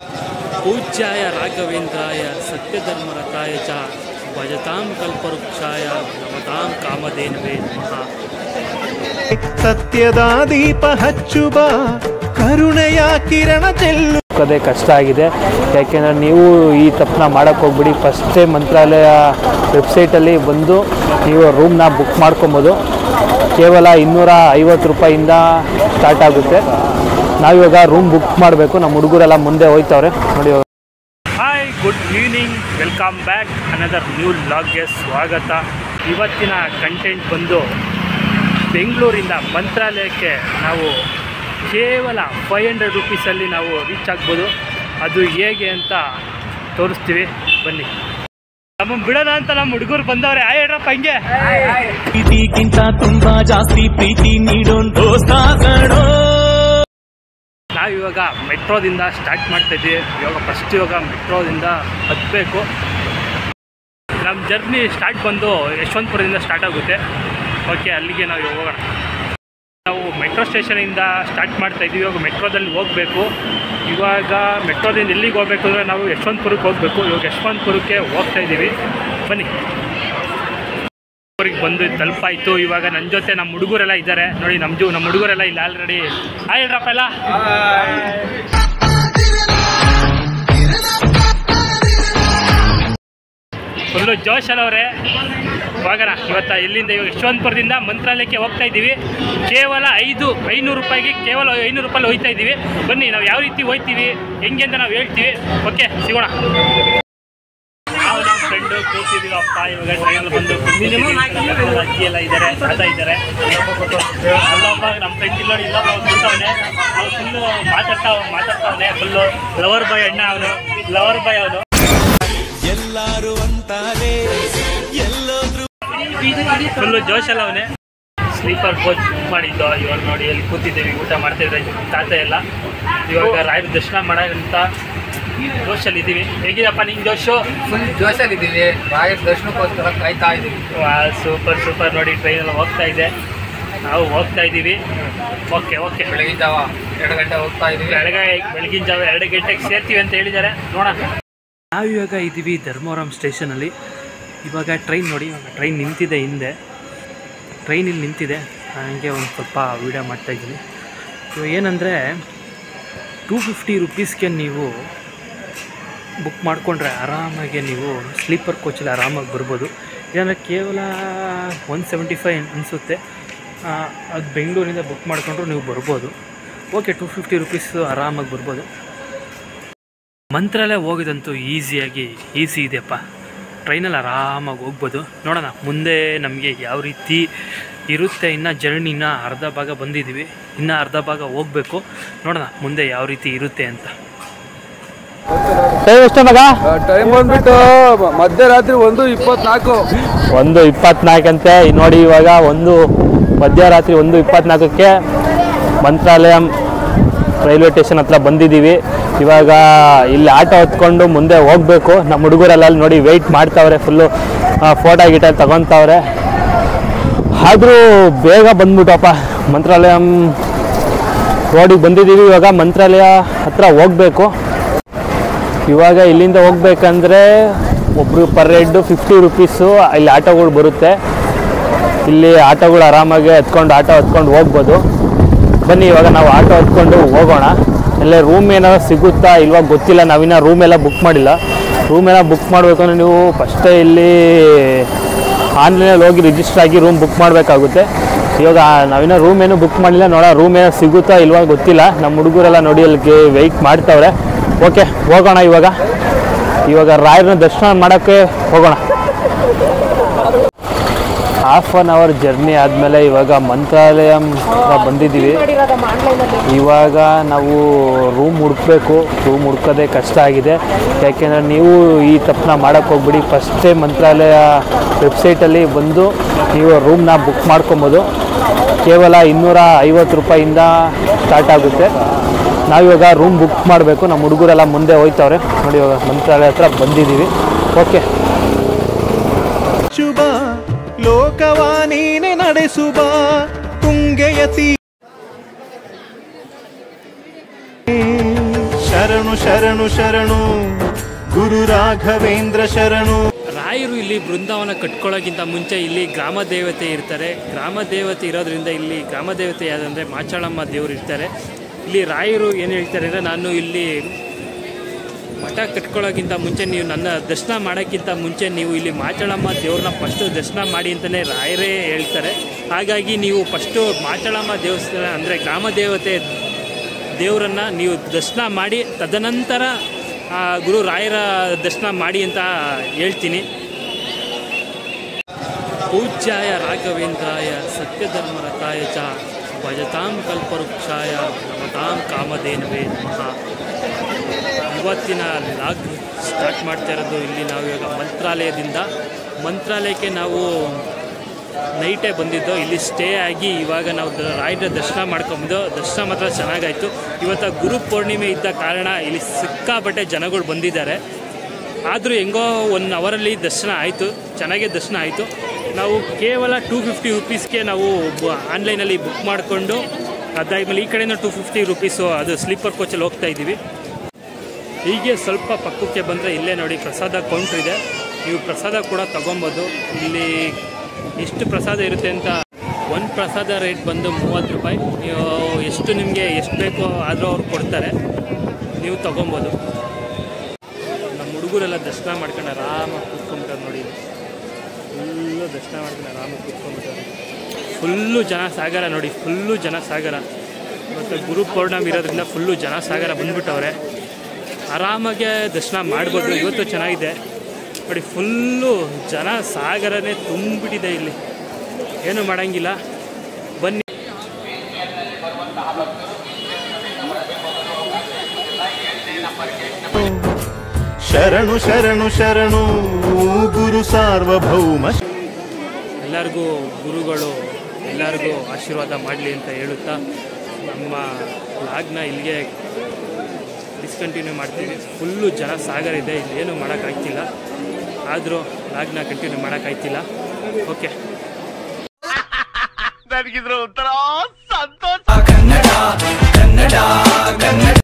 पूज्याय राघवेन्द्राय सत्यधर्मरताय च भजतां कल्पवृक्षाय नमतां कामधेनवे नमः। ಸತ್ಯದ ದೀಪ ಹಚ್ಚುವ ಕರುಣೆಯ ಕಿರಣ ಚೆಲ್ಲುವುದೇ ಕಷ್ಟ ಆಗಿದೆ. ಯಾಕೆಂದರೆ ನೀವು ಈ ತಪ್ಪನ್ನ ಮಾಡೋಕ್ಕೆ ಹೋಗ್ಬಿಡಿ. ಫಸ್ಟೇ ಮಂತ್ರಾಲಯ ವೆಬ್ಸೈಟಲ್ಲಿ ಬಂದು ನೀವು ರೂಮ್ನ ಬುಕ್ ಮಾಡ್ಕೊಬೋದು. ಕೇವಲ 250 ರೂಪಾಯಿಂದ ಸ್ಟಾರ್ಟ್ ಆಗುತ್ತೆ. ನಾವಿವಾಗ ರೂಮ್ ಬುಕ್ ಮಾಡಬೇಕು. ನಮ್ಮ ಹುಡುಗರೆಲ್ಲ ಮುಂದೆ ಹೋಯ್ತವ್ರೆ ನೋಡಿ. Hi, good evening, welcome back another new ವ್ಲಾಗ್ಗೆ ಸ್ವಾಗತ. ಇವತ್ತಿನ ಕಂಟೆಂಟ್ ಬಂದು ಬೆಂಗಳೂರಿಂದ ಮಂತ್ರಾಲಯಕ್ಕೆ ನಾವು ಕೇವಲ 500 ರೂಪೀಸಲ್ಲಿ ನಾವು ರೀಚ್ ಆಗ್ಬೋದು. ಅದು ಹೇಗೆ ಅಂತ ತೋರಿಸ್ತೀವಿ, ಬನ್ನಿ. ನಮ್ಮ ಬಿಡೋಣ ಅಂತ ನಮ್ಮ ಹುಡುಗರು ಬಂದವ್ರೆ. ಹೇಳ್ರಪ್ಪ ಹಂಗೆ. ಪ್ರೀತಿಗಿಂತ ತುಂಬಾ ಜಾಸ್ತಿ ಪ್ರೀತಿ ನೀಡೋನ್ ದೋಸ್ತ ಕಣೋ. ನಾವಿವಾಗ ಮೆಟ್ರೋದಿಂದ ಸ್ಟಾರ್ಟ್ ಮಾಡ್ತಾಯಿದ್ದೀವಿ. ಇವಾಗ ಮೆಟ್ರೋದಿಂದ ಹತ್ತಬೇಕು. ನಮ್ಮ ಜರ್ನಿ ಸ್ಟಾರ್ಟ್ ಬಂದು ಯಶವಂತಪುರದಿಂದ ಸ್ಟಾರ್ಟ್ ಆಗುತ್ತೆ. ಓಕೆ, ಅಲ್ಲಿಗೆ ನಾವು ಹೋಗೋಣ. ನಾವು ಮೆಟ್ರೋ ಸ್ಟೇಷನಿಂದ ಸ್ಟಾರ್ಟ್ ಮಾಡ್ತಾಯಿದ್ದೀವಿ. ಇವಾಗ ಮೆಟ್ರೋದಲ್ಲಿ ಹೋಗಬೇಕು. ಇವಾಗ ಮೆಟ್ರೋದಿಂದ ಎಲ್ಲಿಗೆ ಹೋಗಬೇಕು ಅಂದರೆ ನಾವು ಯಶವಂತಪುರಕ್ಕೆ ಹೋಗಬೇಕು. ಇವಾಗ ಯಶವಂತಪುರಕ್ಕೆ ಹೋಗ್ತಾಯಿದ್ದೀವಿ, ಬನ್ನಿ. ಊರಿಗೆ ಬಂದು ತಲುಪಾಯಿತು. ಇವಾಗ ನನ್ನ ಜೊತೆ ನಮ್ಮ ಹುಡುಗರೆಲ್ಲ ಇದ್ದಾರೆ ನೋಡಿ. ನಮ್ಮ ಹುಡುಗರೆಲ್ಲ ಇಲ್ಲ ಆಲ್ರೆಡಿ. ಹೇಳ್ರಪ್ಪ ಎಲ್ಲ. ಫುಲ್ಲು ಜೋಶಲ್ಲವ್ರೆ. ಇವಾಗ ಎಲ್ಲಿಂದ ಇವಾಗ ಯಶವಂತಪುರದಿಂದ ಮಂತ್ರಾಲಯಕ್ಕೆ ಹೋಗ್ತಾ ಇದ್ದೀವಿ. ಕೇವಲ 500 ರೂಪಾಯಿಗೆ ಕೇವಲ 500 ರೂಪಾಯಿ ಹೋಗ್ತಾ ಇದ್ದೀವಿ. ಬನ್ನಿ, ನಾವು ಯಾವ ರೀತಿ ಹೋಗ್ತೀವಿ ಹೆಂಗೆ ಅಂತ ನಾವು ಹೇಳ್ತೀವಿ. ಓಕೆ, ಸಿಗೋಣ. ನಾವು ನಮ್ಮ ಫ್ರೆಂಡು ಕೂತಿದ್ದೀವಪ್ಪ. ಇವಾಗ ಟ್ರೈನಲ್ಲಿ ಬಂದು ಅಜ್ಜಿ ಎಲ್ಲ ಇದ್ದಾರೆ, ತಾತ ಇದ್ದಾರೆ. ಅಲ್ಲೊಬ್ಬ ನಮ್ಮ ಫ್ರೆಂಡ್ ಇಲ್ಲ ನೋಡಿ, ಇಲ್ಲೊಬ್ಬ ಕೂತವನೆ. ಅವ್ನು ಫುಲ್ಲು ಮಾತಾಡ್ತಾವನೆ. ಫುಲ್ಲು ಲವರ್ ಬಾಯ್ ಅಣ್ಣ ಅವನು, ಲವರ್ ಬಾಯ್ ಅವನು. ಎಲ್ಲರೂ ಅಂತಾರೆ ಎಲ್ಲೋದ್ರು ಫುಲ್ಲು ಜೋಶಲ್ಲ ಅವನೇ. ಸ್ಲೀಪರ್ ಕೋಚ್ ಮಾಡಿದ್ದು. ಇವಾಗ ನೋಡಿ ಅಲ್ಲಿ ಕೂತಿದ್ದೀವಿ, ಊಟ ಮಾಡ್ತಾಯಿದ್ರೆ ತಾತ ಎಲ್ಲ. ಇವಾಗ ರಾಯರ ದರ್ಶನ ಮಾಡೋಂಥ ಜೋಶಲ್ಲಿದ್ದೀವಿ. ಹೇಗಿದೆಯಪ್ಪ ನಿಂಗೆ ಜೋಶು? ಫುಲ್ ಜೋಶಲ್ಲಿದ್ದೀವಿ. ರಾಯರ ದರ್ಶನಕ್ಕೋಸ್ಕರ ಕಾಯ್ತಾ ಇದ್ದೀವಿ. ಸೂಪರ್ ನೋಡಿ. ಟ್ರೈನೆಲ್ಲ ಹೋಗ್ತಾ ಇದೆ, ನಾವು ಹೋಗ್ತಾ ಇದ್ದೀವಿ. ಓಕೆ. ಬೆಳಗಿನ ಜಾವ 2 ಗಂಟೆ ಹೋಗ್ತಾ ಇದ್ದೀವಿ. ಬೆಳಗಿನ ಜಾವ 2 ಗಂಟೆಗೆ ಸೇರ್ತೀವಿ ಅಂತ ಹೇಳಿದ್ದಾರೆ. ನೋಡೋಣ. ನಾವಿವಾಗ ಇದ್ದೀವಿ ಧರ್ಮವರಂ ಸ್ಟೇಷನಲ್ಲಿ. ಇವಾಗ ಟ್ರೈನ್ ನೋಡಿ, ಟ್ರೈನ್ ನಿಂತಿದೆ ಹಿಂದೆ. ಟ್ರೈನ್ ಇಲ್ಲಿ ನಿಂತಿದೆ. ನನಗೆ ಒಂದು ಸ್ವಲ್ಪ ವೀಡಿಯೋ ಮಾಡ್ತಾಯಿದ್ದೀನಿ. ಇವಾಗ ಏನಂದರೆ 250 ರೂಪೀಸ್ಗೆ ನೀವು ಬುಕ್ ಮಾಡಿಕೊಂಡ್ರೆ ಆರಾಮಾಗಿ ನೀವು ಸ್ಲೀಪರ್ ಕೋಚಲ್ಲಿ ಆರಾಮಾಗಿ ಬರ್ಬೋದು. ಏನಂದರೆ ಕೇವಲ 175 ಅನಿಸುತ್ತೆ. ಅದು ಬೆಂಗಳೂರಿಂದ ಬುಕ್ ಮಾಡಿಕೊಂಡ್ರು ನೀವು ಬರ್ಬೋದು. ಓಕೆ, 250 ರೂಪೀಸು ಆರಾಮಾಗಿ ಬರ್ಬೋದು. ಮಂತ್ರಾಲಯ ಹೋಗೋದಂತೂ ಈಸಿ ಇದೆಯಪ್ಪ. ಟ್ರೈನಲ್ಲಿ ಆರಾಮಾಗಿ ಹೋಗ್ಬೋದು. ನೋಡೋಣ ಮುಂದೆ ನಮಗೆ ಯಾವ ರೀತಿ ಇರುತ್ತೆ. ಇನ್ನು ಜರ್ನಿನ ಅರ್ಧ ಭಾಗ ಬಂದಿದ್ದೀವಿ, ಇನ್ನು ಅರ್ಧ ಭಾಗ ಹೋಗಬೇಕು. ನೋಡೋಣ ಮುಂದೆ ಯಾವ ರೀತಿ ಇರುತ್ತೆ ಅಂತ. ಟೈಮ್ ಎಷ್ಟು ಮಗ? ಟೈಮ್ ಬಂದ್ಬಿಟ್ಟು ಮಧ್ಯರಾತ್ರಿ 1:24. 1:24 ಅಂತೆ ನೋಡಿ. ಇವಾಗ ಮಧ್ಯರಾತ್ರಿ 1:24ಕ್ಕೆ ಮಂತ್ರಾಲಯ ರೈಲ್ವೆ ಸ್ಟೇಷನ್ ಹತ್ರ ಬಂದಿದ್ದೀವಿ. ಇವಾಗ ಇಲ್ಲಿ ಆಟೋ ಹೊತ್ಕೊಂಡು ಮುಂದೆ ಹೋಗಬೇಕು. ನಮ್ಮ ಹುಡುಗರೆಲ್ಲ ಅಲ್ಲಿ ನೋಡಿ ವೆಯ್ಟ್ ಮಾಡ್ತಾವ್ರೆ. ಫುಲ್ಲು ಫೋಟೋ ಗಿಟ ತಗೊತಾವ್ರೆ. ಆದರೂ ಬೇಗ ಬಂದ್ಬಿಟ್ಟಪ್ಪ. ಮಂತ್ರಾಲಯ ರೋಡಿಗೆ ಬಂದಿದ್ದೀವಿ. ಇವಾಗ ಮಂತ್ರಾಲಯ ಹತ್ರ ಹೋಗಬೇಕು. ಇವಾಗ ಇಲ್ಲಿಂದ ಹೋಗ್ಬೇಕಂದ್ರೆ ಒಬ್ಬರು ಪರ್ ಹೆಡ್ 50 ರೂಪೀಸು ಇಲ್ಲಿ ಆಟೋಗಳು ಬರುತ್ತೆ. ಇಲ್ಲಿ ಆಟೋಗಳು ಆರಾಮಾಗಿ ಆಟೋ ಹತ್ಕೊಂಡು ಹೋಗ್ಬೋದು. ಬನ್ನಿ, ಇವಾಗ ನಾವು ಆಟೋ ಹತ್ಕೊಂಡು ಹೋಗೋಣ. ಅಲ್ಲೇ ರೂಮ್ ಏನಾದ್ರು ಸಿಗುತ್ತಾ ಇಲ್ವಾ ಗೊತ್ತಿಲ್ಲ. ನಾವಿನ್ನ ರೂಮೆಲ್ಲ ಬುಕ್ ಮಾಡಿಲ್ಲ. ರೂಮೆಲ್ಲ ಬುಕ್ ಮಾಡಬೇಕು ಅಂದರೆ ನೀವು ಫಸ್ಟೇ ಇಲ್ಲಿ ಆನ್ಲೈನಲ್ಲಿ ಹೋಗಿ ರಿಜಿಸ್ಟರ್ ಆಗಿ ರೂಮ್ ಬುಕ್ ಮಾಡಬೇಕಾಗುತ್ತೆ. ಇವಾಗ ನಾವಿನ್ನ ರೂಮ್ ಏನೂ ಬುಕ್ ಮಾಡಿಲ್ಲ. ರೂಮ್ ಏನೋ ಸಿಗುತ್ತಾ ಇಲ್ವಾ ಗೊತ್ತಿಲ್ಲ. ನಮ್ಮ ಹುಡುಗರೆಲ್ಲ ನೋಡಿ ಅಲ್ಲಿಗೆ ವೆಯ್ಟ್ ಮಾಡ್ತಾವ್ರೆ. ಓಕೆ, ಹೋಗೋಣ. ಇವಾಗ ರಾಯರನ್ನ ದರ್ಶನ ಮಾಡೋಕ್ಕೆ ಹೋಗೋಣ. ಹಾಫ್ ಆನ್ ಅವರ್ ಜರ್ನಿ ಆದಮೇಲೆ ಇವಾಗ ಮಂತ್ರಾಲಯ ಬಂದಿದ್ದೀವಿ. ಇವಾಗ ನಾವು ರೂಮ್ ಹುಡುಕಬೇಕು. ರೂಮ್ ಹುಡ್ಕೋದೇ ಕಷ್ಟ ಆಗಿದೆ. ಯಾಕೆಂದರೆ ನೀವು ಈ ತಪ್ಪನ್ನ ಮಾಡೋಕ್ಕೆ ಹೋಗ್ಬಿಡಿ. ಫಸ್ಟೇ ಮಂತ್ರಾಲಯ ವೆಬ್ಸೈಟಲ್ಲಿ ಬಂದು ನೀವು ರೂಮ್ನ ಬುಕ್ ಮಾಡ್ಕೊಬೋದು. ಕೇವಲ 250 ರೂಪಾಯಿಂದ ಸ್ಟಾರ್ಟ್ ಆಗುತ್ತೆ. ನಾವಿವಾಗ ರೂಮ್ ಬುಕ್ ಮಾಡಬೇಕು. ನಮ್ಮ ಹುಡುಗರೆಲ್ಲ ಮುಂದೆ ಹೋಯ್ತವ್ರೆ ನೋಡಿ. ಇವಾಗ ಮಂತ್ರಾಲಯ ಹತ್ರ ಬಂದಿದ್ದೀವಿ. ಓಕೆ, ಶುಭ ಲೋಕವ ನೀನೆ ನಡೆಸುವ ತುಂಗೆಯತಿ ಶರಣು ಶರಣು ಶರಣು ಗುರು ರಾಘವೇಂದ್ರ ಶರಣು. ರಾಯರು ಇಲ್ಲಿ ಬೃಂದಾವನ ಕಟ್ಕೊಳ್ಳೋಕ್ಕಿಂತ ಮುಂಚೆ ಇಲ್ಲಿ ಗ್ರಾಮ ದೇವತೆ ಇರ್ತಾರೆ. ಗ್ರಾಮ ದೇವತೆ ಇರೋದ್ರಿಂದ ಇಲ್ಲಿ ಗ್ರಾಮ ದೇವತೆ ಯಾವುದಂದರೆ ಮಾಚಾಳಮ್ಮ ದೇವರು ಇರ್ತಾರೆ. ಇಲ್ಲಿ ರಾಯರು ಏನು ಹೇಳ್ತಾರೆ ಅಂದರೆ, ನಾನು ಇಲ್ಲಿ ಮಠ ಕಟ್ಕೊಳ್ಳೋಕ್ಕಿಂತ ಮುಂಚೆ ನೀವು ನನ್ನ ದರ್ಶನ ಮಾಡೋಕ್ಕಿಂತ ಮುಂಚೆ ನೀವು ಇಲ್ಲಿ ಮಾಚಾಳಮ್ಮ ದೇವ್ರನ್ನ ಫಸ್ಟು ದರ್ಶನ ಮಾಡಿ ಅಂತಲೇ ರಾಯರೇ ಹೇಳ್ತಾರೆ. ಹಾಗಾಗಿ ನೀವು ಫಸ್ಟು ಮಾಚಾಳಮ್ಮ ದೇವಸ್ಥಾನ ಅಂದರೆ ಗ್ರಾಮ ದೇವತೆ ದೇವರನ್ನು ನೀವು ದರ್ಶನ ಮಾಡಿ ತದನಂತರ ಗುರು ರಾಯರ ದರ್ಶನ ಮಾಡಿ ಅಂತ ಹೇಳ್ತೀನಿ. ಪೂಜ್ಯಾಯ ರಾಘವೇಂದ್ರಾಯ ಸತ್ಯಧರ್ಮರತಾಯ ಚ ಭಜತಾಂ ಕಲ್ಪವೃಕ್ಷಾಯ ನಮತಾಂ ಕಾಮಧೇನವೇ ನಮಃ. ಇವತ್ತಿನ ಲಾಗ್ ಸ್ಟಾರ್ಟ್ ಮಾಡ್ತಾ ಇರೋದು ಇಲ್ಲಿ ನಾವು ಇವಾಗ ಮಂತ್ರಾಲಯಕ್ಕೆ ನಾವು ನೈಟೇ ಬಂದಿದ್ದು. ಇಲ್ಲಿ ಸ್ಟೇ ಆಗಿ ಇವಾಗ ನಾವು ರಾಯರ ದರ್ಶನ ಮಾಡ್ಕೊಂಬಂದು ದರ್ಶನ ಮಾತ್ರ ಚೆನ್ನಾಗಾಯಿತು. ಇವತ್ತು ಗುರು ಪೂರ್ಣಿಮೆ ಇದ್ದ ಕಾರಣ ಇಲ್ಲಿ ಸಿಕ್ಕಾಪಟ್ಟೆ ಜನಗಳು ಬಂದಿದ್ದಾರೆ. ಆದರೂ ಹೆಂಗೋ 1 ಅವರಲ್ಲಿ ದರ್ಶನ ಆಯಿತು, ಚೆನ್ನಾಗೇ ದರ್ಶನ ಆಯಿತು. ನಾವು ಕೇವಲ 250 ರುಪೀಸ್ಗೆ ನಾವು ಆನ್ಲೈನಲ್ಲಿ ಬುಕ್ ಮಾಡಿಕೊಂಡು ಅದಾದ್ಮೇಲೆ ಈ ಕಡೆಯಿಂದ 250 ರುಪೀಸು ಅದು ಸ್ಲೀಪರ್ ಕೋಚಲ್ಲಿ ಹೋಗ್ತಾ ಇದ್ದೀವಿ. ಹೀಗೆ ಸ್ವಲ್ಪ ಪಕ್ಕಕ್ಕೆ ಬಂದರೆ ಇಲ್ಲೇ ನೋಡಿ ಪ್ರಸಾದ ಕೌಂಟ್ರ್ ಇದೆ. ನೀವು ಪ್ರಸಾದ ಕೂಡ ತೊಗೊಬೋದು. ಇಲ್ಲಿ ಎಷ್ಟು ಪ್ರಸಾದ ಇರುತ್ತೆ ಅಂತ, ಒಂದು ಪ್ರಸಾದ ರೇಟ್ ಬಂದು 30 ರೂಪಾಯಿ. ನೀವು ನಿಮಗೆ ಎಷ್ಟು ಬೇಕೋ ಆದರೂ ಅವ್ರು ಕೊಡ್ತಾರೆ, ನೀವು ತೊಗೊಬೋದು. ನಮ್ಮ ಹುಡುಗರೆಲ್ಲ ದರ್ಶನ ಮಾಡ್ಕೊಂಡು ಆರಾಮಾಗಿ ಕೂತ್ಕೊಂಡ್ಬಿಟ್ಟಾರೆ ನೋಡಿ. ಫುಲ್ಲು ದರ್ಶನ ಮಾಡ್ಕೊಂಡು ಆರಾಮಾಗಿ ಕೂತ್ಕೊಂಡ್ಬಿಟ್ಟಾರೆ. ಫುಲ್ಲು ಜನ ಸಾಗರ ನೋಡಿ, ಫುಲ್ಲು ಜನ ಸಾಗರ. ಮತ್ತು ಗುರು ಪೌರ್ಣಮಿ ಇರೋದ್ರಿಂದ ಫುಲ್ಲು ಜನ ಸಾಗರ ಬಂದ್ಬಿಟ್ಟವ್ರೆ. ಆರಾಮಾಗೆ ದರ್ಶನ ಮಾಡ್ಬೋದು. ಇವತ್ತು ಚೆನ್ನಾಗಿದೆ ನೋಡಿ, ಫುಲ್ಲು ಜನ ಸಾಗರನೇ ತುಂಬಿಟ್ಟಿದೆ. ಇಲ್ಲಿ ಏನು ಮಾಡೋಂಗಿಲ್ಲ, ಬನ್ನಿ. ಶರಣು ಶರಣು ಶರಣು ಗುರು ಸಾರ್ವಭೌಮ. ಎಲ್ಲರಿಗೂ ಗುರುಗಳು ಎಲ್ಲರಿಗೂ ಆಶೀರ್ವಾದ ಮಾಡಲಿ ಅಂತ ಹೇಳುತ್ತಾ ನಮ್ಮ ಲಾಗ್ನ ಇಲ್ಲಿಗೆ ಡಿಸ್ಕಂಟಿನ್ಯೂ ಮಾಡ್ತೀವಿ. ಫುಲ್ಲು ಜನ ಸಾಗರ ಇದೆ, ಇಲ್ಲೇನು ಮಾಡೋಕ್ಕಾಗ್ತಿಲ್ಲ. ಆದರೂ ಲಾಗ್ನ ಕಂಟಿನ್ಯೂ ಮಾಡೋಕ್ಕಾಗ್ತಿಲ್ಲ. ಓಕೆ, ನನಗಿದ್ರ ಒಂಥರ ಸಂತೋಷ. ಕನ್ನಡ